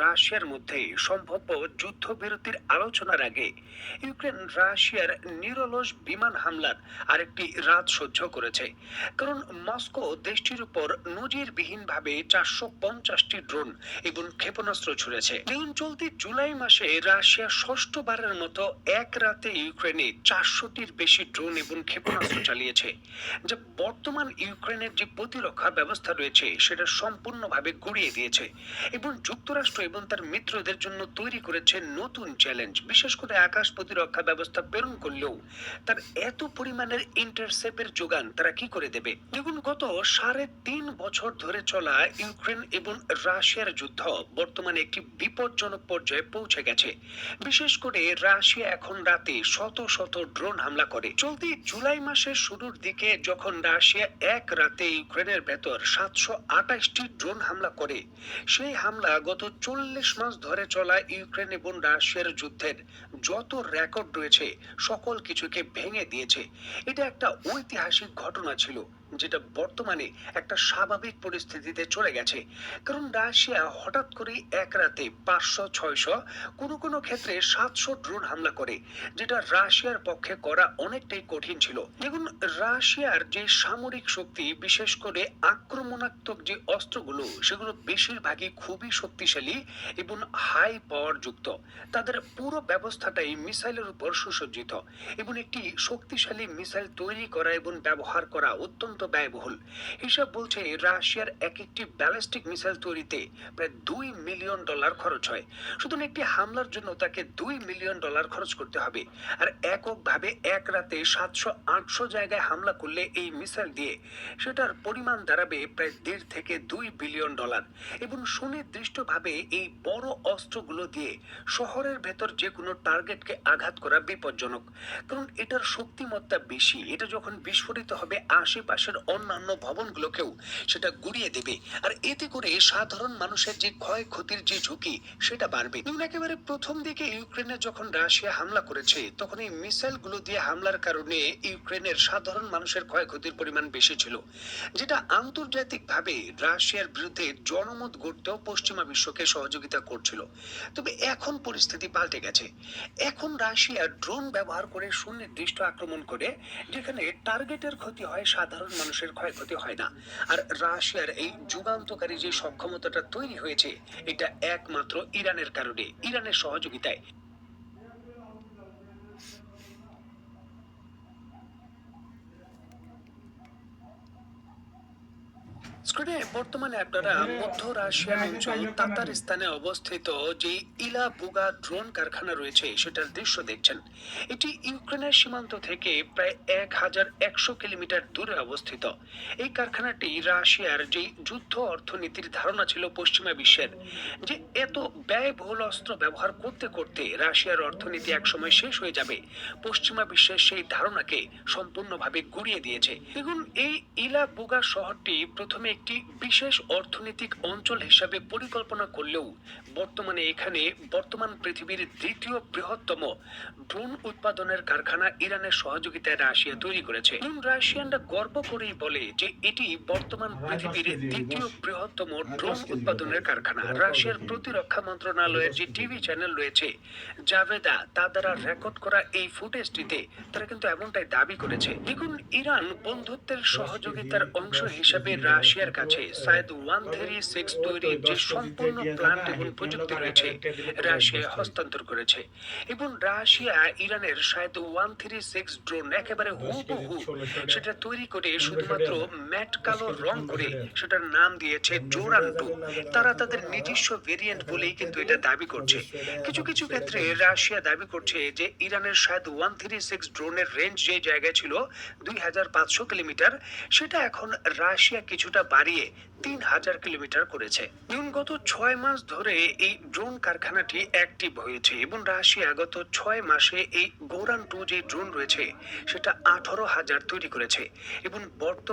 রাশিয়ার মধ্যে সম্ভাব্য যুদ্ধবিরতির আলোচনার আগে ইউক্রেন রাশিয়ার নিরলস বিমান হামলার আরেকটি রাত সহ্য করেছে। কারণ মস্কো দেশটির উপর নজিরবিহীনভাবে 450টি ড্রোন এবং ক্ষেপণাস্ত্র ছুড়েছে। দেখুন, চলতি জুলাই মাসে রাশিয়া ষষ্ঠবারের মতো এক রাতে ইউক্রেনে 400টির বেশি ড্রোন এবং ক্ষেপণাস্ত্র চালিয়েছে, যা বর্তমান ইউক্রেনের যে প্রতিরক্ষা ব্যবস্থা রয়েছে সেটা সম্পূর্ণভাবে গুড়িয়ে দিয়েছে এবং যুক্তরাষ্ট্র এবং তার মিত্রদের জন্য তৈরি করেছে নতুন চ্যালেঞ্জ। বিশেষ করে আকাশ প্রতিরক্ষা ব্যবস্থা প্রেরণ করলেও তার এত পরিমাণের ইন্টারসেপ্টের যোগান তারা কি করে দেবে? দেখুন, গত 3.5 বছর ধরে চলা ইউক্রেন এবং রাশিয়ার যুদ্ধ বর্তমানে একটি বিপজ্জনক পর্যায়ে পৌঁছে গেছে। বিশেষ করে রাশিয়া এখন রাতে শত শত ড্রোন হামলা করে। চলতি জুলাই মাসের শুরুর দিকে যখন রাশিয়া এক রাতে ইউক্রেনের ভেতর 728টি ড্রোন হামলা করে, সেই হামলা গত 40 মাস ধরে চলা ইউক্রেন এবং রাশিয়ার যুদ্ধের যত রেকর্ড রয়েছে সকল কিছুকে ভেঙে দিয়েছে। এটা একটা ঐতিহাসিক ঘটনা ছিল, যেটা বর্তমানে একটা স্বাভাবিক পরিস্থিতিতে চলে গেছে। কারণ রাশিয়া হঠাৎ করে এক রাতে 500, 600, কোনো কোনো ক্ষেত্রে 700 ড্রোন হামলা করে, যেটা রাশিয়ার পক্ষে করা অনেকটাই কঠিন ছিল। দেখুন, রাশিয়ার যে সামরিক শক্তি, বিশেষ করে আক্রমণাত্মক যে অস্ত্রগুলো, সেগুলো বেশিরভাগই খুবই শক্তিশালী এবং হাই পাওয়ার যুক্ত। তাদের পুরো ব্যবস্থাটাই মিসাইলের উপর সুসজ্জিত এবং একটি শক্তিশালী মিসাইল তৈরি করা এবং ব্যবহার করা অত্যন্ত ব্যয়বহুল। হিসাব বলছে রাশিয়ার এক একটি ব্যালিস্টিক মিসাইল তৈরিতে প্রায় $2 মিলিয়ন খরচ হয়। সুতরাং একটি হামলার জন্য তাকে $2 মিলিয়ন খরচ করতে হবে। আর এককভাবে এক রাতে 700, 800 জায়গায় হামলা করলে এই মিসাইল দিয়ে সেটার পরিমাণ দাঁড়াবে প্রায় $1.5 বিলিয়ন। এবং সুনির্দিষ্টভাবে এই বড় অস্ত্রগুলো দিয়ে শহরের ভেতর যে কোনো টার্গেটকে আঘাত করা বিপজ্জনক, কারণ এটার শক্তিমত্তা বেশি। এটা যখন বিস্ফোরিত হবে আশেপাশের অন্যান্য ভবনগুলোকেও সেটা গুড়িয়ে দেবে, আর এতে করে সাধারণ মানুষের যে ক্ষয়ক্ষতির যে ঝুঁকি সেটা বাড়বে। এবং একেবারে প্রথম দিকে ইউক্রেনে যখন রাশিয়া হামলা করেছে, তখন এই মিসাইলগুলো দিয়ে হামলার কারণে ইউক্রেনের সাধারণ মানুষের ক্ষয়ক্ষতির পরিমাণ বেশি ছিল, যেটা আন্তর্জাতিকভাবে রাশিয়ার বিরুদ্ধে জনমত গড়তেও পশ্চিমা বিশ্বকে সহযোগিতা করছিল। তবে এখন পরিস্থিতি পাল্টে গেছে। এখন রাশিয়া ড্রোন ব্যবহার করে সুনির্দিষ্ট আক্রমণ করে, যেখানে টার্গেটের ক্ষতি হয়, সাধারণ মানুষের ক্ষয়ক্ষতি হয় না। আর রাশিয়ার এই যুগান্তকারী যে সক্ষমতাটা তৈরি হয়েছে, এটা একমাত্র ইরানের কারণে, ইরানের সহযোগিতায়। স্ক্রিনে বর্তমানে আপনারা মধ্য রাশিয়ান অঞ্চল তাতারিস্তানে অবস্থিত যে ইলা বুগা ড্রোন কারখানা রয়েছে সেটার দৃশ্য দেখছেন। এটি ইউক্রেনের সীমান্ত থেকে প্রায় 1100 কিলোমিটার দূরে অবস্থিত। এই কারখানাটি রাশিয়ার যে যুদ্ধ অর্থনীতির ধারণা ছিল পশ্চিমা বিশ্বের, যে এত ব্যয়বহুল অস্ত্র ব্যবহার করতে করতে রাশিয়ার অর্থনীতি একসময় শেষ হয়ে যাবে, পশ্চিমা বিশ্বের সেই ধারণাকে সম্পূর্ণভাবে গুড়িয়ে দিয়েছে। দেখুন, এই ইলা বুগা শহরটি প্রথমে একটি বিশেষ অর্থনৈতিক অঞ্চল হিসাবে পরিকল্পনা করলেও বর্তমানে এখানে বর্তমান পৃথিবীর দ্বিতীয় বৃহত্তম ড্রোন উৎপাদনের কারখানা ইরানের সহযোগিতায় রাশিয়া তৈরি করেছে। এবং রাশিয়ানরা গর্ব করেই বলে যে এটি বর্তমান পৃথিবীর দ্বিতীয় বৃহত্তম ড্রোন উৎপাদনের কারখানা। রাশিয়ার প্রতিরক্ষা মন্ত্রণালয়ের যে টিভি চ্যানেল রয়েছে জাভেদা, তার দ্বারা রেকর্ড করা এই ফুটেজটিতে তারা কিন্তু এমনটাই দাবি করেছে। দেখুন, ইরান বন্ধুত্বের সহযোগিতার অংশ হিসেবে রাশিয়ার কাছে সায়েদ 136 তৈরির যে সম্পূর্ণ প্ল্যান্ট এবং প্রযুক্তি রয়েছে রাশিয়া হস্তান্তর করেছে। এবং রাশিয়া ইরানের সায়েদ 136 ড্রোন একেবারে হুবহু সেটা তৈরি করে শুধুমাত্র ম্যাট কালো রং করে সেটার নাম দিয়েছে জোরান 2। তারা তাদের নিজস্ব ভেরিয়েন্ট বলেই কিন্তু এটা দাবি করছে। কিছু কিছু ক্ষেত্রে রাশিয়া দাবি করছে যে ইরানের সায়েদ 136 ড্রোনের রেঞ্জ যে জায়গায় ছিল 2500 কিলোমিটার, সেটা এখন রাশিয়া কিছুটা বাড়িয়ে 3000 কিলোমিটার করেছে। এবং গত 6 মাস ধরে এই ড্রোন কারখানাটি অ্যাক্টিভ হয়েছে এবং রাশিয়া গত 6 মাসে এই গোরান 2 যে ড্রোন রয়েছে সেটা 18,000 তৈরি করেছে এবং বর্তমানে